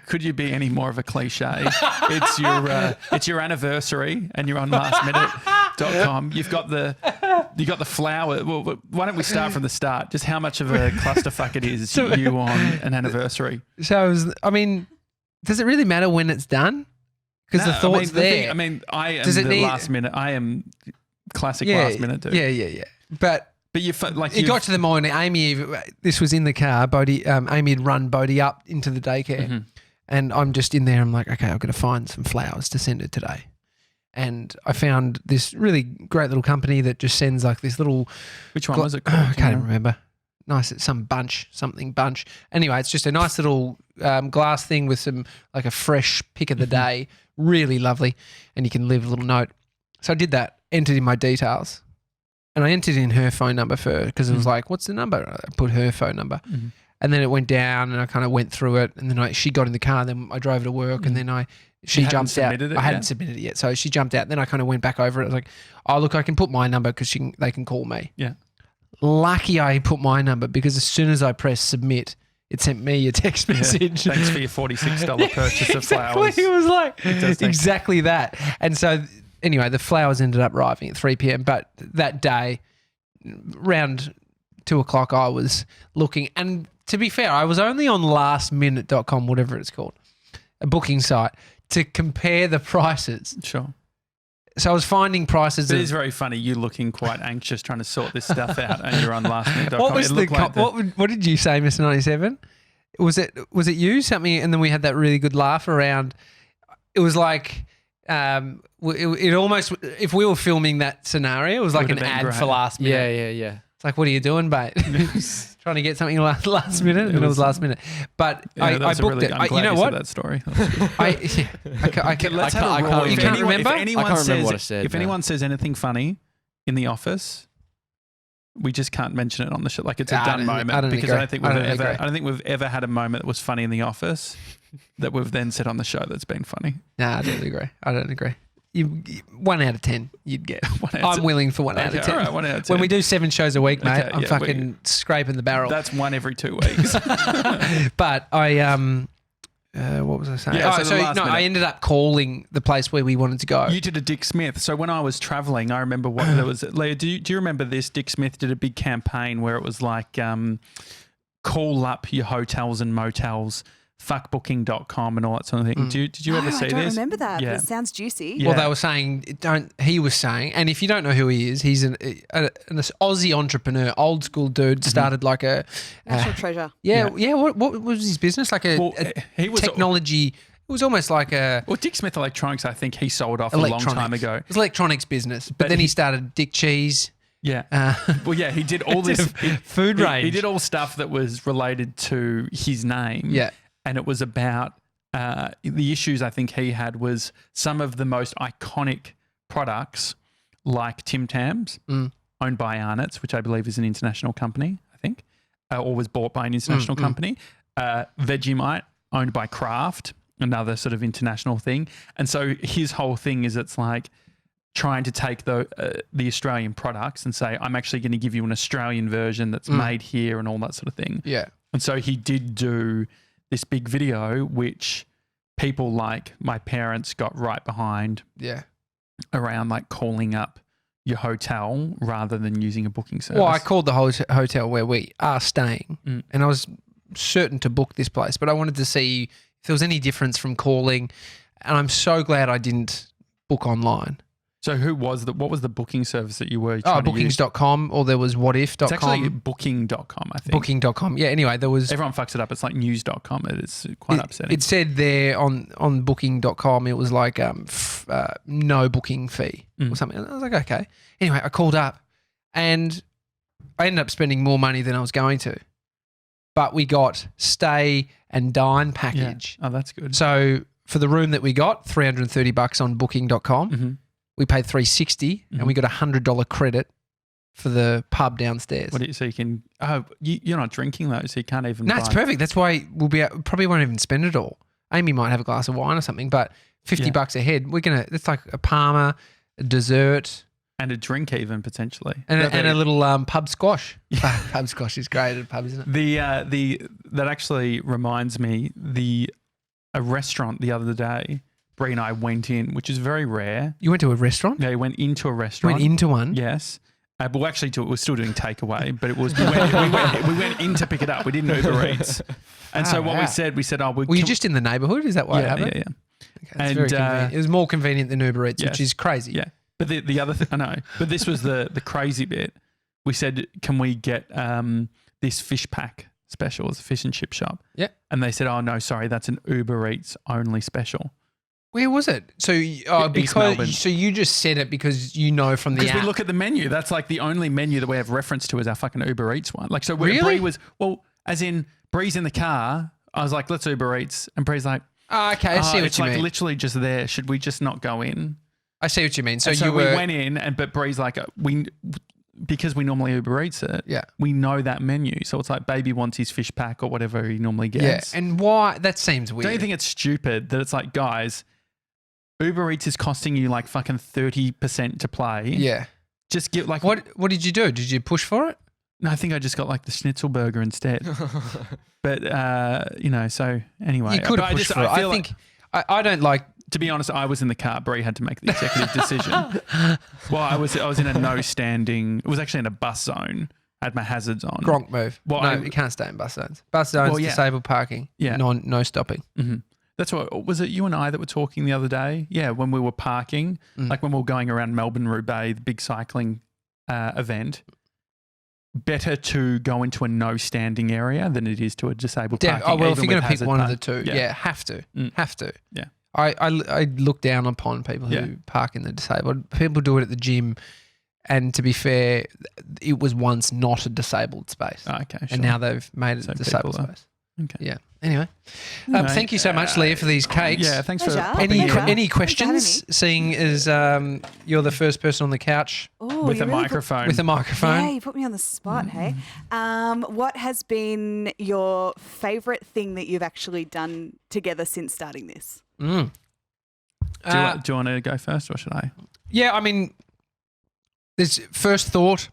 Could you be any more of a cliche? It's your anniversary and you're on lastminute.com. You've got the flower. Well, why don't we start from the start? Just how much of a clusterfuck it is you on an anniversary? So does it really matter when it's done? Because the thought's there. I am last minute. I am classic last minute dude. Yeah. But you got to the morning. This was in the car. Amy had run Bodhi up into the daycare, and I'm just in there. I'm like, okay, I've got to find some flowers to send her today. And I found this really great little company that just sends like this little. Which one was it called? I can't remember. Nice, something bunch. Anyway, it's just a nice little glass thing with some like a fresh pick of the day. Really lovely, and you can leave a little note. So I did that, entered in my details, and I entered in her phone number because it was like, what's the number? I put her phone number, and then it went down, and I kind of went through it, and then she got in the car, and then I drove to work, and then she jumped out. I hadn't submitted it yet, so she jumped out. And then I kind of went back over it. I was like, oh look, I can put my number because they can call me. Yeah. Lucky I put my number because as soon as I pressed submit, it sent me a text message. Thanks for your $46 purchase of flowers. It was like exactly that. And so anyway, the flowers ended up arriving at 3 p.m. But that day, around 2 o'clock, I was looking. And to be fair, I was only on lastminute.com, whatever it's called, a booking site, to compare the prices. Sure. So I was finding prices. It is very funny. You looking quite anxious trying to sort this stuff out, and you're on lastminute.com. What was what did you say, Mr. 97? Was it you something? And then we had that really good laugh around. It was like it almost, if we were filming that scenario, it was like an ad for last minute. Yeah. It's like, what are you doing, mate? Trying to get something last minute, and it was last minute. But I booked it. I'm glad you know you what? said that story. I can't You can't remember. I can't remember what I said. If anyone says anything funny in the office, we just can't mention it on the show. Like it's a done moment I don't think we've ever had a moment that was funny in the office that we've then said on the show that's been funny. Nah, I don't agree. You 1 out of 10 you'd get. I'm willing for 1 out of 10. All right, 1 out of 10. When we do 7 shows a week, mate, I'm fucking scraping the barrel. That's 1 every 2 weeks. But I what was I saying? Yeah, I ended up calling the place where we wanted to go. You did a Dick Smith. So when I was traveling, I remember what there was. Leah, do you remember this? Dick Smith did a big campaign where it was like call up your hotels and motels, fuckbooking.com and all that sort of thing. Did you ever see this? I don't remember that. Yeah. It sounds juicy. Yeah. Well, they were saying, he was saying, and if you don't know who he is, he's an Aussie entrepreneur, old school dude, started like a national treasure. Yeah. What was his business? Like he was technology. It was almost like a... Well, Dick Smith Electronics, I think he sold off a long time ago. It was electronics business. But then he started Dick Cheese. Yeah. He did all this... food range. He did all stuff that was related to his name. Yeah. And it was about the issues I think he had was some of the most iconic products like Tim Tams, owned by Arnott's, which I believe is an international company, I think, or was bought by an international company. Vegemite, owned by Kraft, another sort of international thing. And so his whole thing is it's like trying to take the Australian products and say, I'm actually going to give you an Australian version that's made here and all that sort of thing. Yeah. And so he did do this big video, which people like my parents got right behind. Yeah. Around like calling up your hotel rather than using a booking service. Well, I called the hotel where we are staying and I was certain to book this place, but I wanted to see if there was any difference from calling, and I'm so glad I didn't book online. So what was the booking service that you were trying to use? Bookings.com, or there was whatif.com. It's actually booking.com, I think. Booking.com. Yeah, anyway, there was... Everyone fucks it up. It's like news.com. It's quite upsetting. It said there on booking.com, it was like no booking fee or something. And I was like, okay. Anyway, I called up and I ended up spending more money than I was going to. but we got stay and dine package. Yeah. Oh, that's good. So for the room that we got, $330 on booking.com, we paid $360 and we got $100 credit for the pub downstairs. So you can, you're not drinking though, so you can't even. No, it's perfect. That's why probably won't even spend it all. Amy might have a glass of wine or something, but $50 a head, it's like a Parma, a dessert. And a drink even potentially. And a little pub squash. Pub squash is great at a pub, isn't it? That actually reminds me, a restaurant the other day, Bree and I went in, which is very rare. You went to a restaurant? Yeah, we went into a restaurant. Went into one? Yes. Well, actually, we're still doing takeaway, but it was we went in to pick it up. We didn't Uber Eats. And so what we said, were you just in the neighbourhood? Is that why it happened? Yeah. Okay, very convenient. It was more convenient than Uber Eats, which is crazy. Yeah. But the other thing, I know, but this was the crazy bit. We said, can we get this fish pack special? It's a fish and chip shop. Yeah. And they said, oh, no, sorry, that's an Uber Eats only special. Where was it? So you just said it because you know from the app. Because we look at the menu. That's like the only menu that we have reference to is our fucking Uber Eats one. Like, so really? Bree was, as in Bree's in the car. I was like, let's Uber Eats. And Bree's like, okay, I see what you mean. It's like literally just there. Should we just not go in? I see what you mean. So we went in, but Bree's like, because we normally Uber Eats it, we know that menu. So it's like baby wants his fish pack or whatever he normally gets. Yeah, and why? That seems weird. Don't you think it's stupid that it's like, guys, Uber Eats is costing you like fucking 30% to play. Yeah. Just get like... What did you do? Did you push for it? No, I think I just got like the schnitzel burger instead. But, so anyway. You could have pushed for it. I think... I don't like... To be honest, I was in the car. Bree had to make the executive decision. Well, I was in a no standing. It was actually in a bus zone. I had my hazards on. Gronk move. Well, no, you can't stay in bus zones. Bus zones, disabled parking. Yeah. No stopping. Mm-hmm. That's what, was it you and I that were talking the other day? Yeah, when we were parking, like when we were going around Melbourne-Roubaix, the big cycling event. Better to go into a no standing area than it is to a disabled parking. Oh, well, if you're going to pick one of the two, have to. Have to. Yeah. I look down upon people who park in the disabled. People do it at the gym, and to be fair, it was once not a disabled space. Oh, okay, sure. And now they've made it a disabled space. Okay. Yeah. Anyway, thank you so much, Leah, for these cakes. Yeah, thanks for any questions? Seeing as you're the first person on the couch with a microphone. With a microphone. Yeah, you put me on the spot. Hey, what has been your favourite thing that you've actually done together since starting this? Do you want to go first, or should I? Yeah, I mean, this first thought.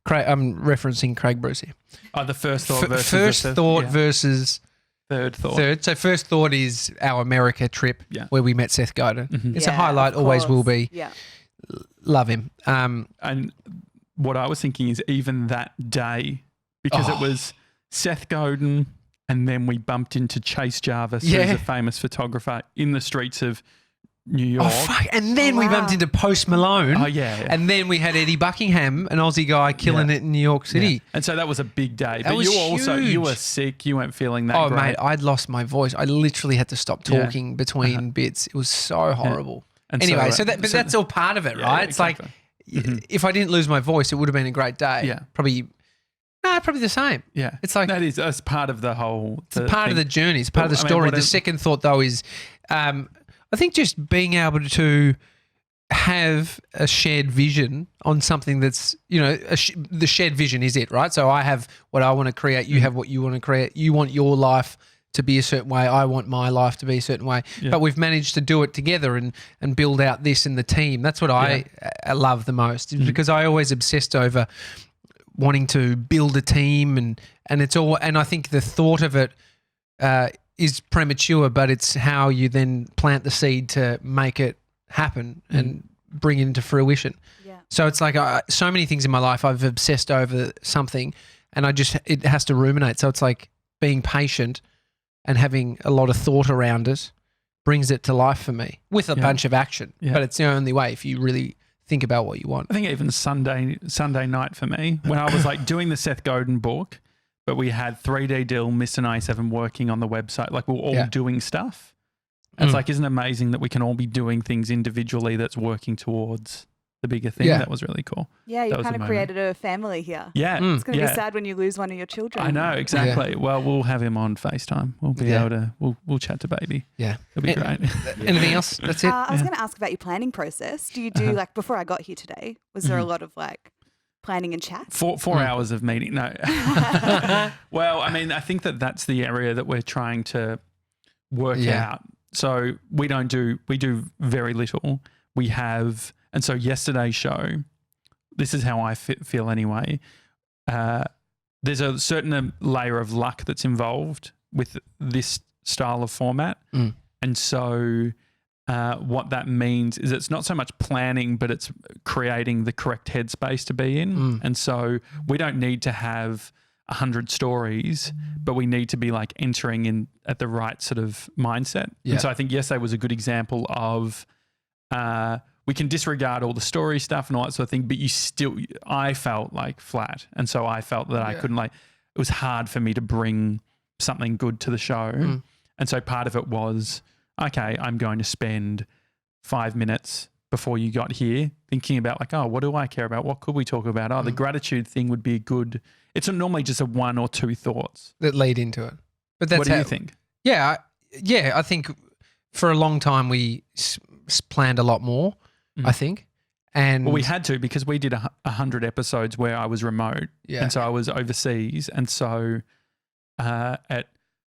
I'm referencing Craig Bruce here. Oh, the first thought versus versus third thought. So first thought is our America trip where we met Seth Godin. Mm-hmm. It's a highlight, always will be. Yeah. Love him. And what I was thinking is even that day, because it was Seth Godin and then we bumped into Chase Jarvis, who's a famous photographer in the streets of New York. Oh, fuck. And then we bumped into Post Malone. Oh, yeah. And then we had Eddie Buckingham, an Aussie guy killing it in New York City. Yeah. And so that was a big day. But you were sick. You weren't feeling that great. Oh, mate, I'd lost my voice. I literally had to stop talking between bits. It was so horrible. Yeah. Anyway, but that's all part of it, right? It's exactly. Like, if I didn't lose my voice, it would have been a great day. Yeah. Probably the same. Yeah. It's like... That's part of the whole... It's part of the journey. It's part of the story. The second thought, though, is... I think just being able to have a shared vision on something that's, the shared vision is it, right? So I have what I want to create. You have what you want to create. You want your life to be a certain way. I want my life to be a certain way. Yeah. But we've managed to do it together and build out this in the team. That's what I love the most because I always obsessed over wanting to build a team and it's all, and I think the thought of it, is premature, but it's how you then plant the seed to make it happen and bring it into fruition. Yeah. So it's like so many things in my life I've obsessed over something and it has to ruminate. So it's like being patient and having a lot of thought around it brings it to life for me with a bunch of action. Yeah. But it's the only way if you really think about what you want. I think even Sunday night for me, when I was like doing the Seth Godin book, but we had 3D Dill, Mr. 97 working on the website. Like we're all doing stuff. And it's like, isn't it amazing that we can all be doing things individually that's working towards the bigger thing. That was really cool. Yeah, you kind of created a family here. Yeah. It's going to be sad when you lose one of your children. I know, exactly. Yeah. Well, we'll have him on FaceTime. We'll be able to, we'll chat to baby. Yeah. It'll be great. Anything else? That's it? I was going to ask about your planning process. Do you do, like, before I got here today, was there a lot of, like, planning and chat? Four hours of meeting. No. Well, I mean, I think that's the area that we're trying to work out. So we do very little. We have, and so yesterday's show, this is how I feel anyway. There's a certain layer of luck that's involved with this style of format. And so what that means is it's not so much planning, but it's creating the correct headspace to be in. And so we don't need to have 100 stories, but we need to be like entering in at the right sort of mindset. And so I think yesterday was a good example of we can disregard all the story stuff and all that sort of thing, but I felt like flat. And so I felt that I couldn't it was hard for me to bring something good to the show. And so part of it was, okay, I'm going to spend 5 minutes before you got here thinking about like, oh, what do I care about? What could we talk about? Oh, the gratitude thing would be good. It's normally just a one or two thoughts that lead into it. But that's what do you think? Yeah, I think for a long time we planned a lot more, I think. And well, we had to because we did 100 episodes where I was remote. And so I was overseas. And so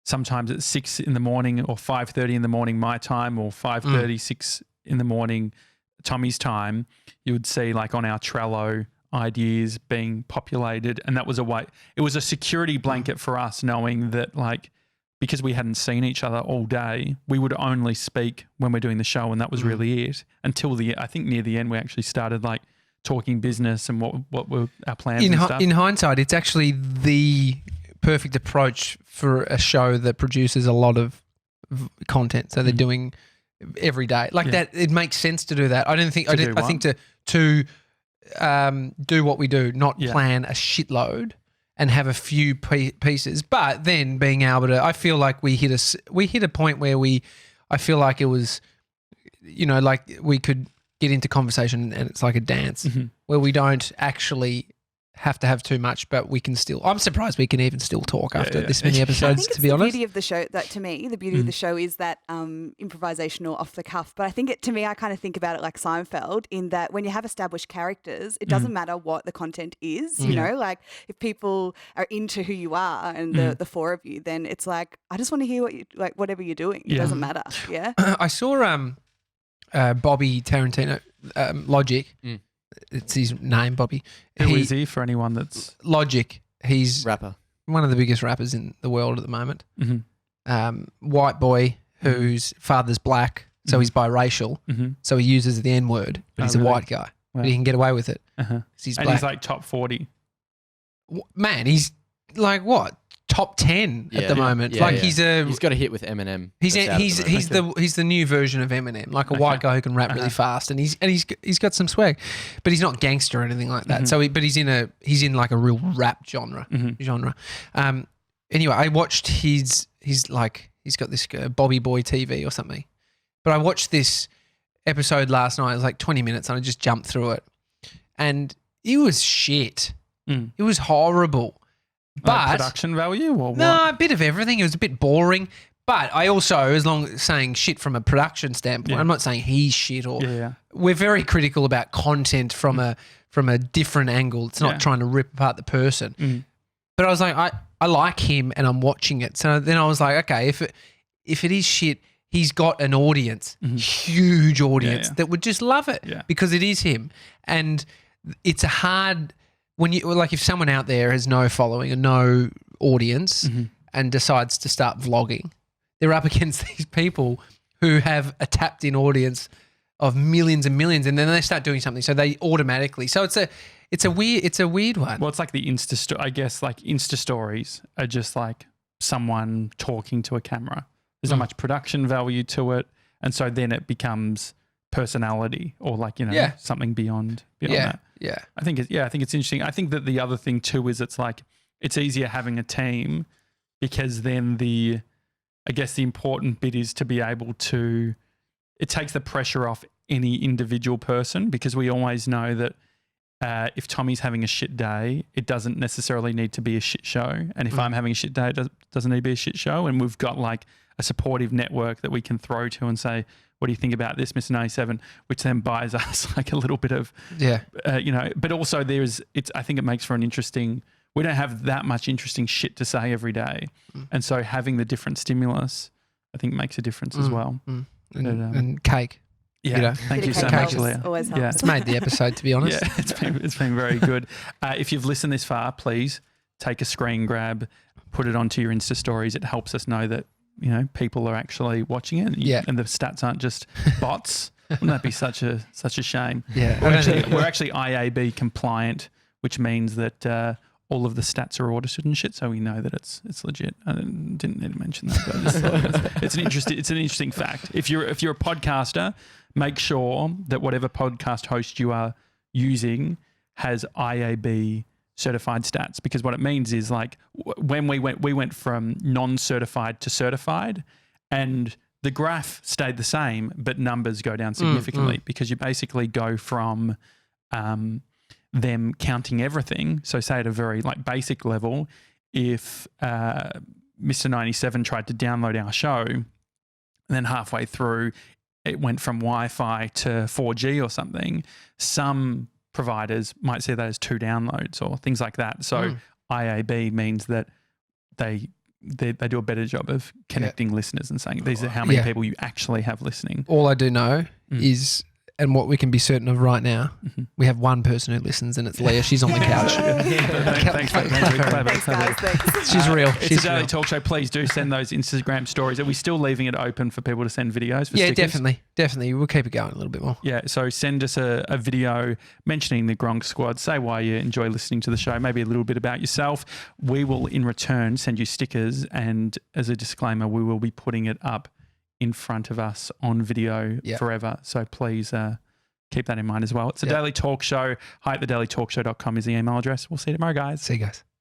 sometimes at 6 in the morning or 5:30 in the morning my time, or 5:30, 6 in the morning Tommy's time, you would see like on our Trello ideas being populated. And that was it was a security blanket for us, knowing that like, because we hadn't seen each other all day, we would only speak when we're doing the show, and that was really it. Until I think near the end, we actually started like talking business and what were our plans and stuff. In hindsight, it's actually the perfect approach for a show that produces a lot of content. So they're doing every day like that. It makes sense to do that. I think to do what we do, not plan a shitload and have a few pieces, but then being able to, I feel like we hit a point where I feel like it was, like we could get into conversation and it's like a dance where we don't actually have to have too much, but we can still, I'm surprised we can even still talk after this many episodes, to be honest. The beauty of the show, that to me, the beauty of the show is that improvisational off the cuff. But I think to me, I kind of think about it like Seinfeld, in that when you have established characters, it doesn't matter what the content is, you know, like if people are into who you are and the four of you, then it's like, I just want to hear what you, like, whatever you're doing. It doesn't matter. Yeah. I saw Bobby Tarantino, Logic. It's his name, Bobby. Who is he, for anyone that's... Logic. He's rapper. One of the biggest rappers in the world at the moment. White boy whose father's black, so he's biracial. So he uses the N-word, but he's a white guy. Wow. But he can get away with it. He's black. He's like top 40. Man, he's like what? Top 10 at the moment. He's got a hit with Eminem. He's the new version of Eminem, like a white guy who can rap really fast, and he's got some swag, but he's not gangster or anything like that. So he's in like a real rap genre. Anyway, I watched he's got this Bobby Boy TV or something, but I watched this episode last night. It was like 20 minutes, and I just jumped through it, and it was shit. It was horrible. But production value or what? No, a bit of everything. It was a bit boring. But I also, as long as saying shit from a production standpoint, I'm not saying he's shit or we're very critical about content from a different angle. It's not trying to rip apart the person. But I was like, I like him and I'm watching it. So then I was like, okay, if it is shit, he's got an audience, huge audience that would just love it because it is him. And it's a hard... When you like, if someone out there has no following and no audience and decides to start vlogging, they're up against these people who have a tapped in audience of millions and millions, and then they start doing something, so they automatically. So it's a weird one. Well, it's like the I guess like Insta stories are just like someone talking to a camera. There's not much production value to it, and so then it becomes personality or like something beyond that. Yeah. I think it's interesting. I think that the other thing too is it's like it's easier having a team because then I guess the important bit is to be able to, it takes the pressure off any individual person, because we always know that if Tommy's having a shit day, it doesn't necessarily need to be a shit show. And if I'm having a shit day, it doesn't need to be a shit show. And we've got like a supportive network that we can throw to and say, what do you think about this, Mr. 97? Which then buys us like a little bit of, but also I think it makes for an interesting, we don't have that much interesting shit to say every day. And so having the different stimulus, I think makes a difference as well. And cake. Yeah, thank you so much, Leah. Always helps. Yeah. It's made the episode, to be honest. Yeah, it's been very good. If you've listened this far, please take a screen grab, put it onto your Insta stories. It helps us know that people are actually watching it. And the stats aren't just bots. Wouldn't that be such a shame? Yeah, we're actually IAB compliant, which means that all of the stats are audited and shit, so we know that it's legit. I didn't need to mention that, but I just thought it's an interesting fact. If you're a podcaster, make sure that whatever podcast host you are using has IAB certified stats, because what it means is like when we went from non-certified to certified, and the graph stayed the same, but numbers go down significantly because you basically go from them counting everything. So say at a very like basic level, if Mr. 97 tried to download our show, and then halfway through it went from Wi-Fi to 4G or something, some providers might see that as 2 downloads or things like that. So IAB means that they do a better job of connecting listeners and saying these are how many people you actually have listening. All I do know is, and what we can be certain of right now, we have one person who listens, and it's Leah. She's on the couch. Thanks, guys. Thanks. She's real. It's a Daily Talk Show. Please do send those Instagram stories. Are we still leaving it open for people to send videos for stickers? Definitely. We'll keep it going a little bit more. Yeah, so send us a video mentioning the Gronk Squad. Say why you enjoy listening to the show, maybe a little bit about yourself. We will, in return, send you stickers, and as a disclaimer, we will be putting it up in front of us on video forever. So please keep that in mind as well. It's a Daily Talk Show. Hi@thedailytalkshow.com is the email address. We'll see you tomorrow, guys. See you guys.